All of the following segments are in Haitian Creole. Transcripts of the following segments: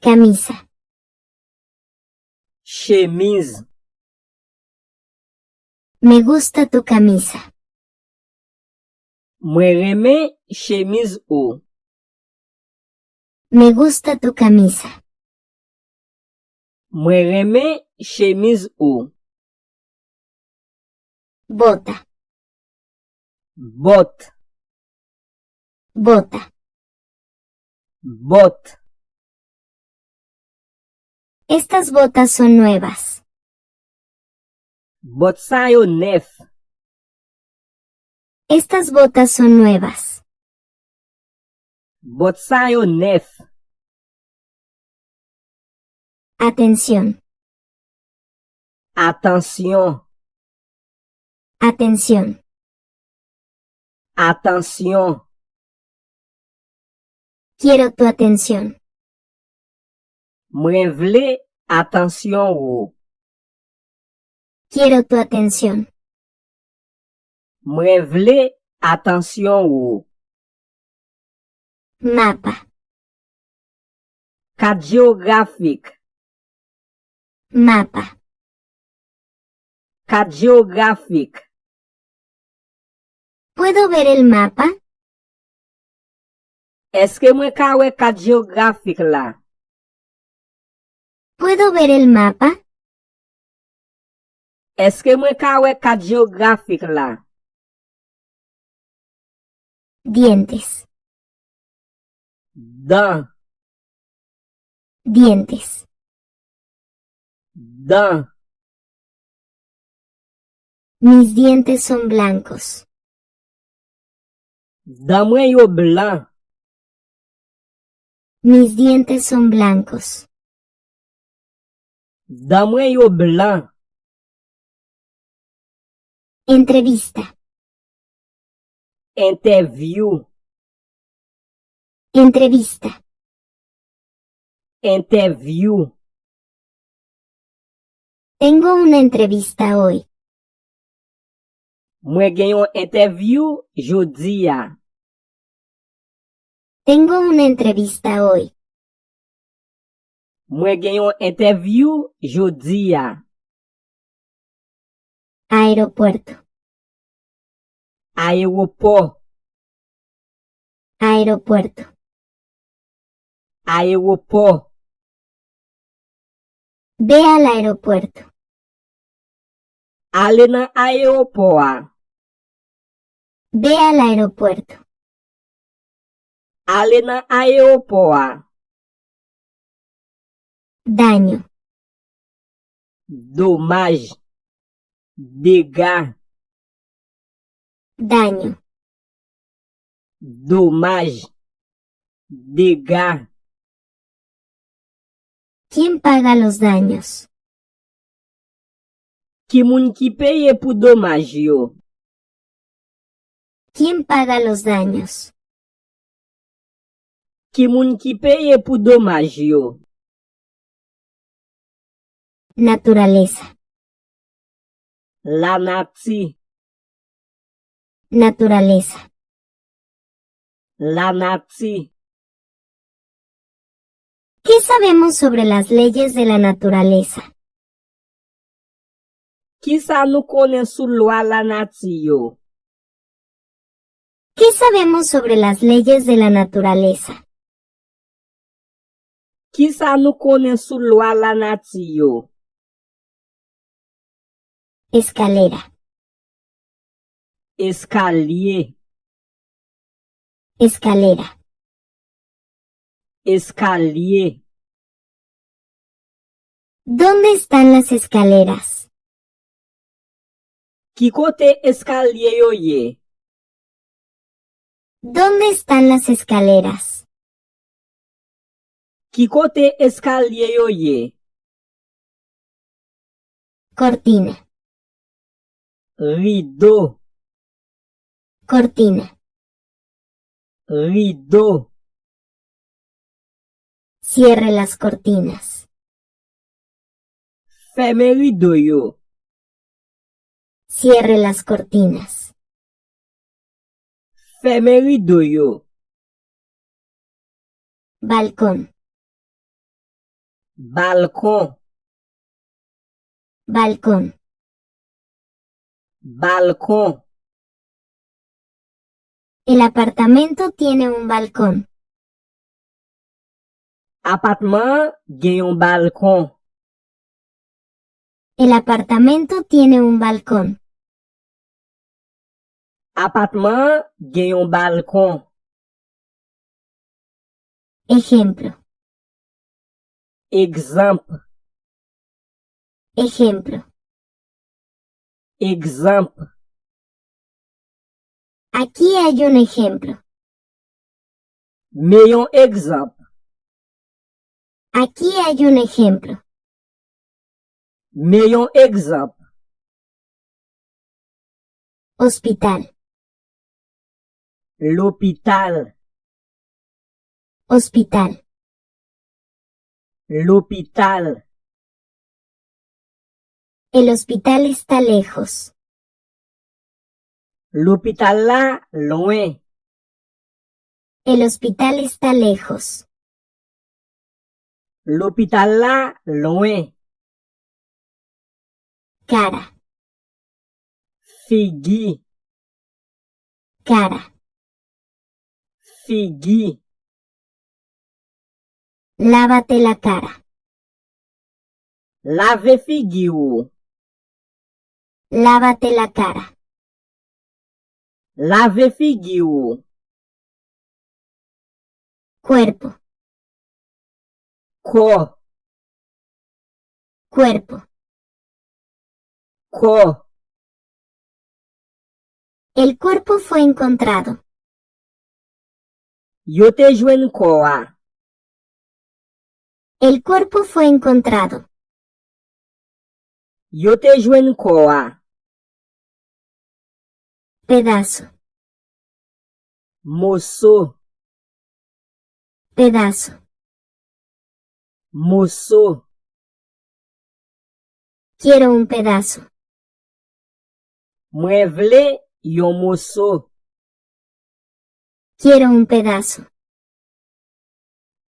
Camisa. Chemise. Me gusta tu camisa. Mwen reme chemise ou. Me gusta tu camisa. Mwen reme chemise ou. Bota. Bot. Bota. Bot. Estas botas son nuevas. Bot sa yo nef. Estas botas son nuevas. Bot sa yo nef. Atención. Attention. Atención. Attention. Quiero tu atención. Mwen vle attention ou. Quiero tu atención. Mwen vle attention ou. Mapa. Kat geografik. Mapa. Kat geografik. ¿Puedo ver el mapa? Eske mwen ka we kat geografik la? ¿Puedo ver el mapa? Eske mwen ka we kat geografik la? Dientes. Dan. Dientes. Dan. Mis dientes son blancos. Dan mwen yo blan. Mis dientes son blancos. Dan mwen yo blan. Entrevista. Interview. Entrevista. Interview. Tengo una entrevista hoy. Mwen gen yon interview jodi ya. Tengo una entrevista hoy. Mwen gen yon interview jodi ya. Aeropuerto. Aéroport. Aeropuerto. Aéroport. Ve al aeropuerto. Ale nan aéroport. Ve al aeropuerto. Ale nan aéroport. Daño. Dommage. Dégâts. Daño. Dommage. Dégâts. ¿Quién paga los daños? Ki moun ki paye pou dommage yo? ¿Quién paga los daños? Ki moun ki paye pou dommage yo? Naturaleza. La nati. Naturaleza. La nati. ¿Qué sabemos sobre las leyes de la naturaleza? Ki sa nou konen sou lwa la nati yo? ¿Qué sabemos sobre las leyes de la naturaleza? Ki sa nou konen sou lwa la nati yo? Escalera. Escalier. Escalera. Escalier. ¿Dónde están las escaleras? Ki kote escalier yo ye? ¿Dónde están las escaleras? Ki kote escalier yo ye? Cortina. Rideau. Cortina. Rideau. Cierre las cortinas. Feme rideau yo. Cierre las cortinas. Feme rideau yo. Balcón. balcón, balcón, balcón. el apartamento tiene un balcón, Appartement gen yon balcon. el apartamento tiene un balcón, Appartement gen yon balcon. ejemplo, Exemple, ejemplo, exemple. aquí hay un ejemplo, Me yon exemple. aquí hay un ejemplo, Me yon exemple. hospital, L'hôpital, hospital, l'hôpital. el hospital está lejos, L'hôpital la, loin. el hospital está lejos, L'hôpital la, loin. cara, Figi, cara, figi. lávate la cara, Lave figi ou. lávate la cara, Lave figi ou. cuerpo, Corps, cuerpo, corps. el cuerpo fue encontrado, Yo te jwen corps. el cuerpo fue encontrado, Yo te jwen corps. pedazo, Mosso, pedazo, mosso. quiero un pedazo, Mwen vle yon mosso. quiero un pedazo,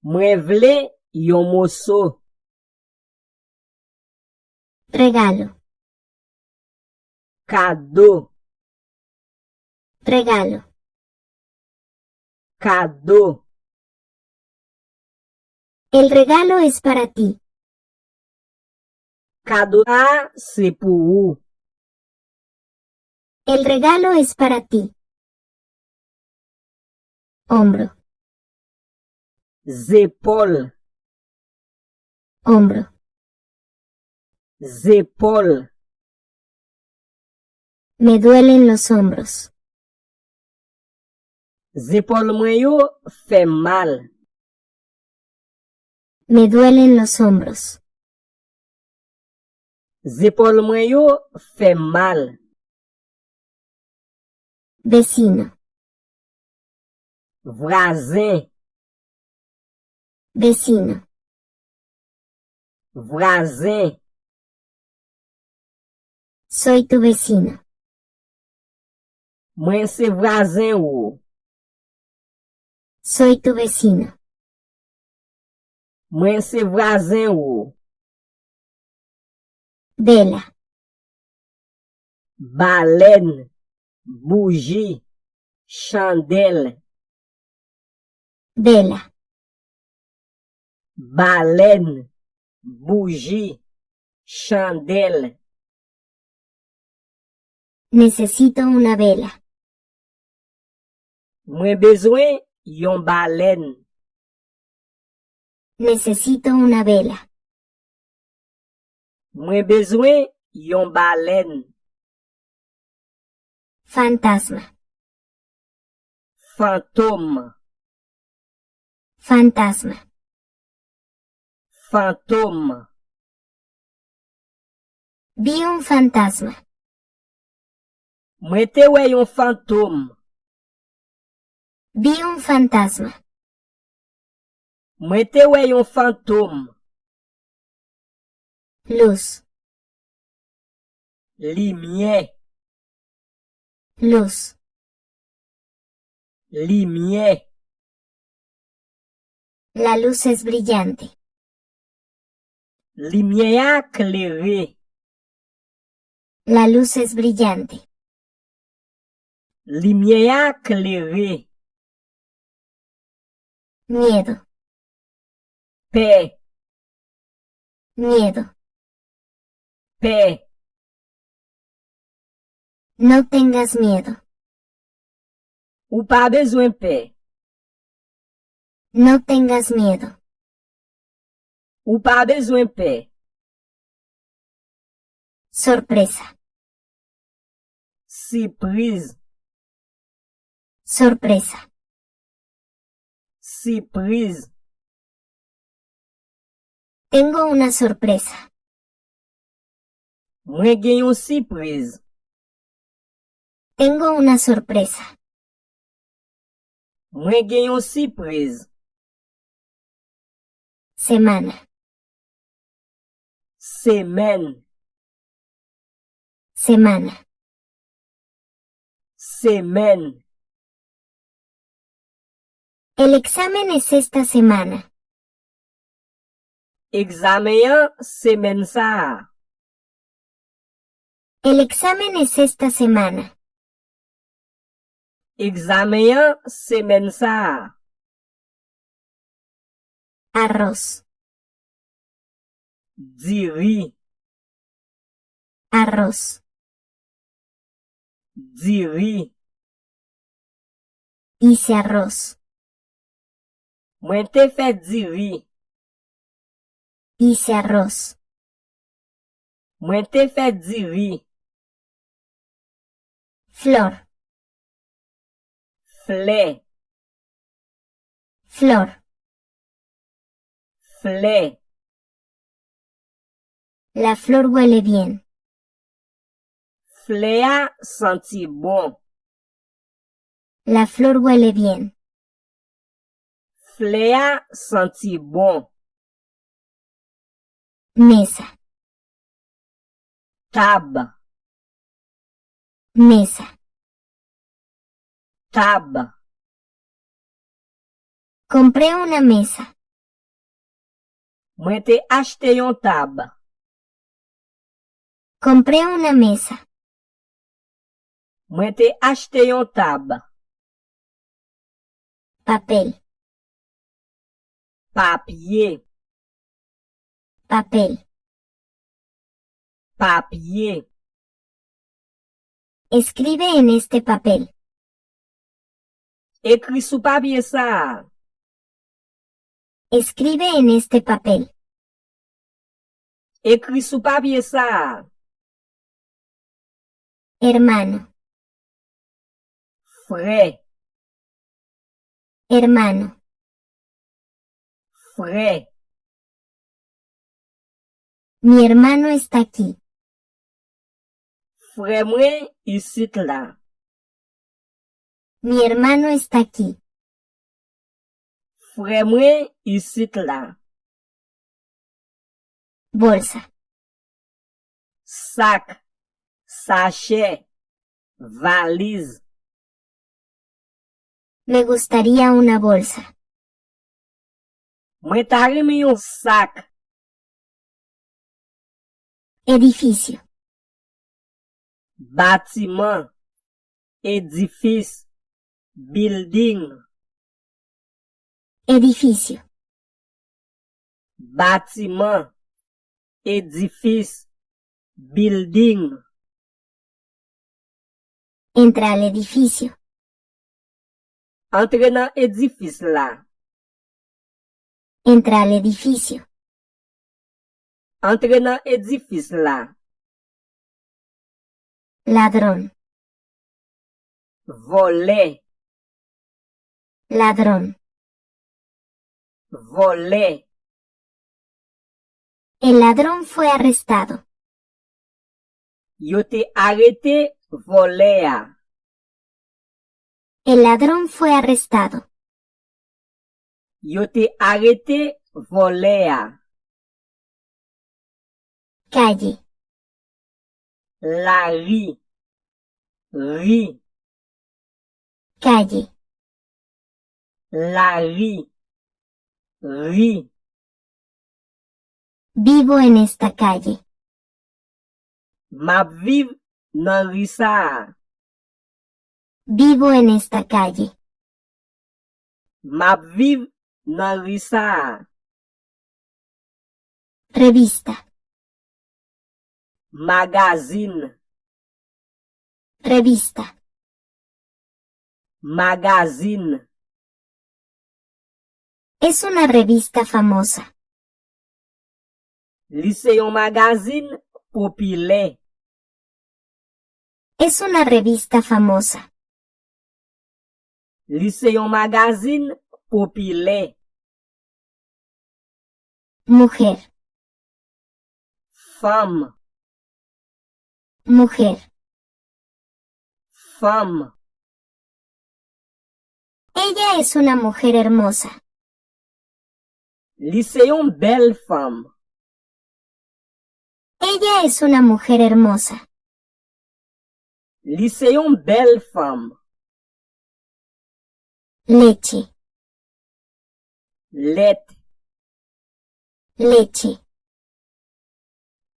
Mwen vle yon mosso. regalo, Cadeau, regalo, cadeau. el regalo es para ti, Cadeau la, se pou ou. el regalo es para ti, hombro, Zépol, hombro, zépol. me duelen los hombros, Zépol mwen yo fè mal. me duelen los hombros, Zépol mwen yo fè mal. vecino, Vrazin, vecino, vrazin. soy tu vecino, Mwen se vrazin ou. soy tu vecino, Mwen se vrazin ou. vela, Baleine, bougie, chandelle. vela, Baleine, bougie, chandelle. necesito una vela, Mwen bezwen yon baleine. necesito una vela, Mwen bezwen yon baleine. fantasma, Fantôme, fantasma, fantôme. vi un fantasma, Mwen te wè yon fantôme. vi un fantasma, Mwen te wè yon fantôme. luz, Lumière, luz, lumière. la luz es brillante, Lumière claire. La luz es brillante. Lumière claire. Miedo, Paix. miedo. Paix. No tengas miedo. Ou pas besoin paix. No tengas miedo. Ou pas besoin paix. Sorpresa, Surprise. sorpresa. Surprise. Tengo una sorpresa. Mwen gen yon surprise. Tengo una sorpresa. Mwen gen yon surprise. Semana, Semaine. semana. Semaine. El examen es esta semana. Examen yan semaine sa. El examen es esta semana. Examen yan semaine sa. Arroz, Di riz. arroz. Di riz. Hice arroz. Mwen te fè di riz. Hice arroz. Mwen te fè di riz. Flor, Fleur. flor. Fleur. La flor huele bien. Fleur a senti bon. La flor huele bien. Fleur a senti bon. Mesa, Tab. mesa. Tab. Compré una mesa. Mwen te achete yon tab. Compré una mesa. Mwen te achete yon tab. Papel, Papier. papel. Papier. Escribe en este papel. Ekri sou papye sa. Escribe en este papel. Ekri sou papye sa. Hermano, Frère. hermano. Frère. Mi hermano está aquí. Frère mwen isit la. Mi hermano está aquí. Frère mwen isit la. Bolsa, Sac. Sachet. Valise. me gustaría una bolsa. Mwen ta reme yon sac. Edificio, Bâtiment. Édifice. Building. edificio. Bâtiment. Édifice. Building. Entra al edificio. Entre nan édifice la. Entra al edificio. Entre nan édifice la. Ladrón, Voler. ladrón. Voler. El ladrón fue arrestado. Yo te arrêté voler. El ladrón fue arrestado. Yo te arrêté voler. Calle, La rue. Rue. calle. La rue. Rue. Vivo en esta calle. Map viv nan ri sa. Vivo en esta calle. Map viv nan ri sa. Revista. Magazine. Revista. Magazine. Es una revista famosa. Li se yon magazine popile. Es una revista famosa. Li se yon magazine popile. Mujer. Femme. Mujer. Femme. Ella es una mujer hermosa. Li se yon belle femme. Ella es una mujer hermosa. Li se yon belle femme. Leche. Let. Leche.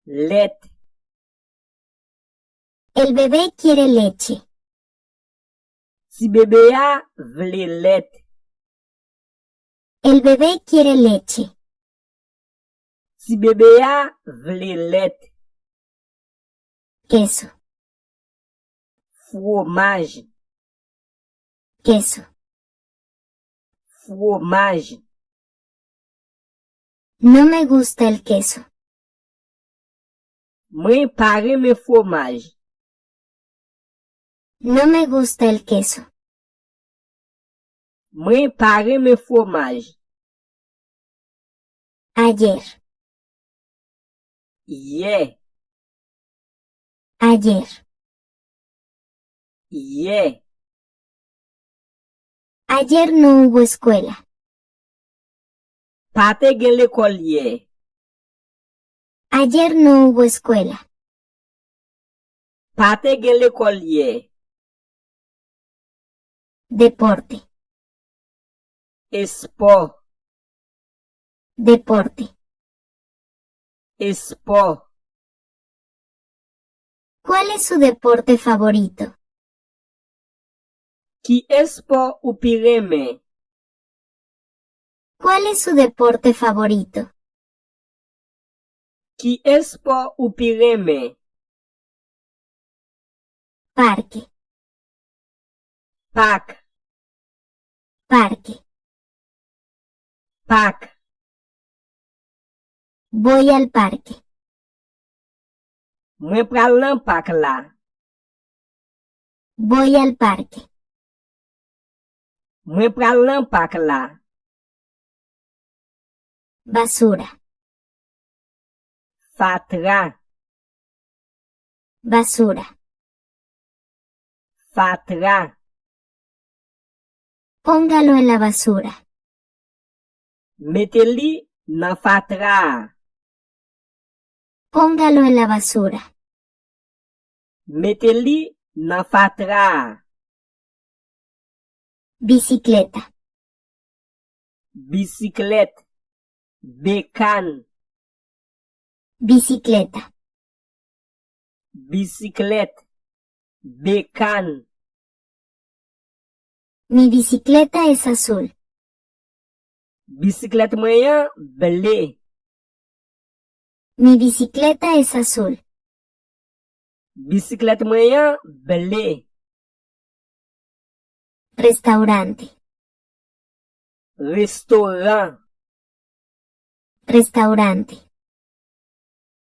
Let. El bebé quiere leche. Si bebe a vle let. El bebé quiere leche. Si bebe a vle let. Queso. Fromage. Queso. Fromage. No me gusta el queso. Mwen pa reme fromage. No me gusta el queso. Mwen pa reme fromage. Ayer. Yeah. Ayer. Yeah. Ayer no hubo escuela. Pate gen l'ekol ye. Ayer no hubo escuela. Pate gen l'ekol ye. Deporte. Sport. Deporte. Sport. ¿Cuál es su deporte favorito? Ki sport ou pi reme? ¿Cuál es su deporte favorito? Ki sport ou pi reme? Parque. Pak. Parque. Pak. Voy al parque. Mwen pral nan pak la. Voy al parque. Mwen pral nan pak la. Basura. Fatra. Basura. Fatra. Póngalo en la basura. Mete li nan fatra. Póngalo en la basura. Mete li nan fatra. Bicicleta. Bisiklet. Bekan. Bicicleta. Bisiklet. Bekan. Mi bicicleta es azul. Bisiklet mwen yan ble. Mi bicicleta es azul. Bisiklet mwen yan ble. Restaurante. Restaurant. Restaurante.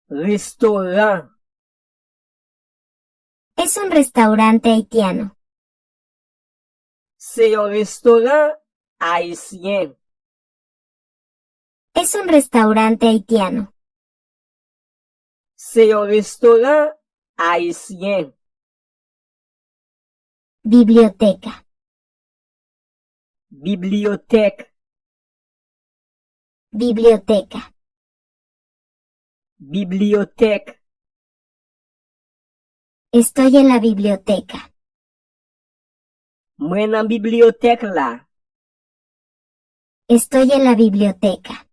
Restaurant. Es un restaurante haitiano. Se yon restaurant haisyen. Es un restaurante haitiano. Se yon restaurant haisyen. Biblioteca. Bibliotek. Biblioteca. Bibliotek. Estoy en la biblioteca. Mwen nan bibliotek la. Estoy en la biblioteca.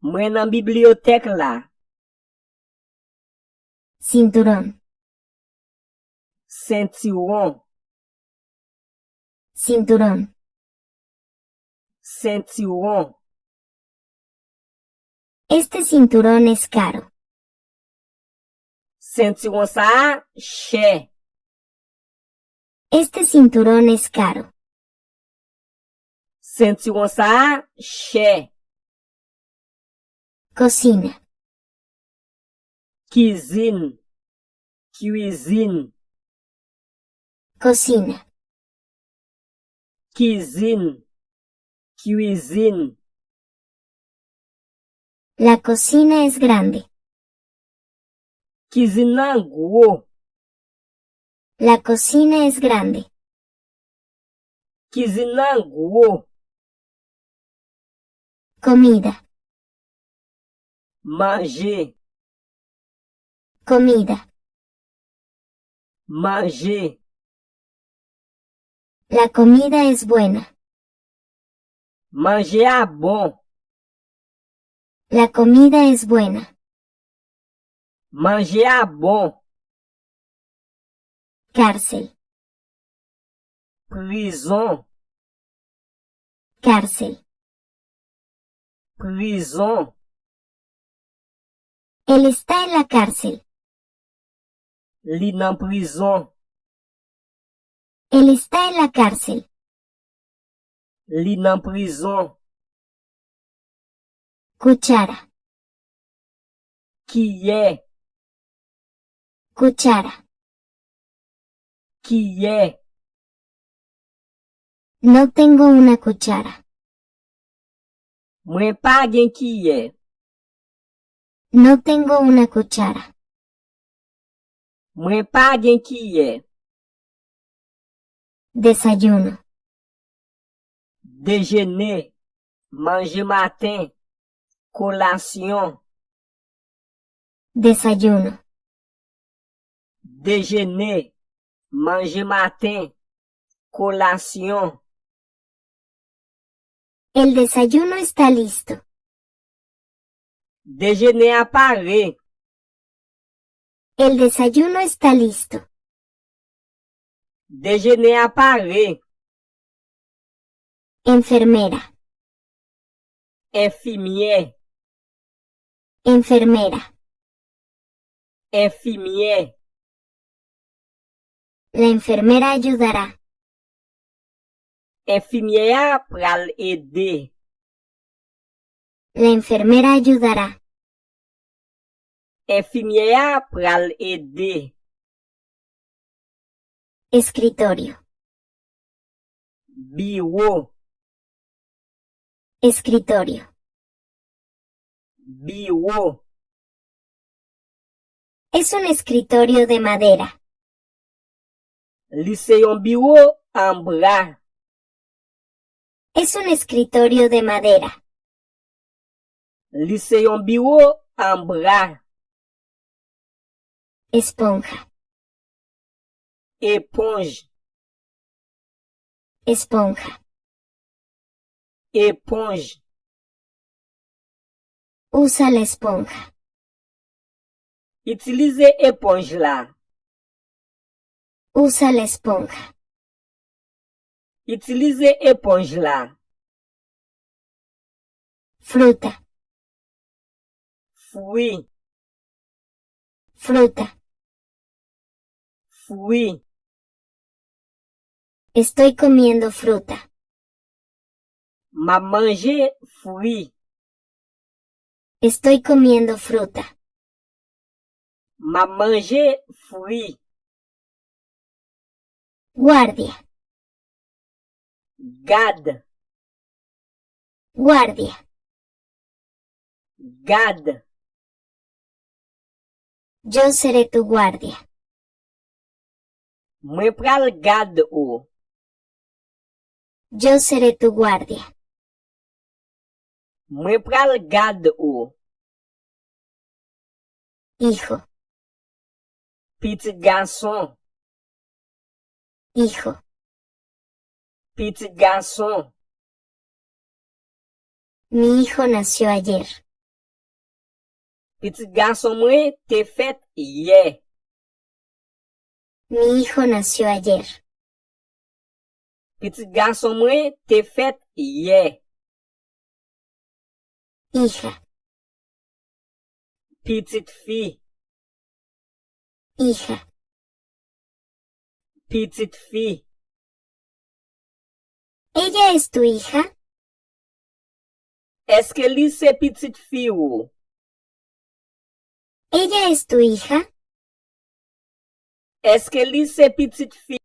Mwen nan bibliotek la. Cinturón. Ceinturon. Cinturón. Ceinturon. Este cinturón es caro. Ceinturon sa chè. Este cinturón es caro. Ceinturon sa chè. Cocina. Cuisine. Cuisine. Cocina. Cuisine. Cuisine. La cocina es grande. Cuisine nan gwo. La cocina es grande. Cuisine nan gwo. Comida. Manger. Comida. Manger. La comida es buena. Manger a bon. La comida es buena. Manger a bon. Cárcel. Prison. Cárcel. Prison. Él está en la cárcel. Li nan prison. Él está en la cárcel. Li nan prison. Cuchara. Kiye. Cuchara. Kiye. No tengo una cuchara. Mwen pa gen kiye. No tengo una cuchara. Mwen pa gen kiye. Desayuno. Déjeuner. Manger matin. Collation. Desayuno. Déjeuner. Manger matin. Collation. El desayuno está listo. Déjeuner a paré. El desayuno está listo. Déjeuner a paré. Enfermera. Infirmier. Enfermera. Infirmier. La enfermera ayudará. Infirmier a pral ede. La enfermera ayudará. Infirmier a pral ede. Escritorio. Bureau. Escritorio. Bureau. Es un escritorio de madera. Li se yon bureau en bras. Es un escritorio de madera. Li se yon bureau en bras. Esponja. Éponge. Esponja. Éponge. Usa la esponja. Utilize éponge la. Usa la esponja. Utilize éponge la. Fruta. Fruit. Fruta. Fruit. Estoy comiendo fruta. Ma manje fruit. Estoy comiendo fruta. Ma manje fruit. Guardia. Garde. Guardia. Garde. Yo seré tu guardia. Mwen pral garde ou. Yo seré tu guardia. Mwen pral garde ou. Hijo. Petit garçon. Hijo. Petit garçon. Mi hijo nació ayer. Petit garçon mwen te fet hier. Mi hijo nació ayer. Petit garçon mwen te fet hier. Hija, Petite fille. hija, Petite fille. ¿ella es tu hija? Eske li se petite fille ou? ¿Ella es tu hija? Eske li se petite fille?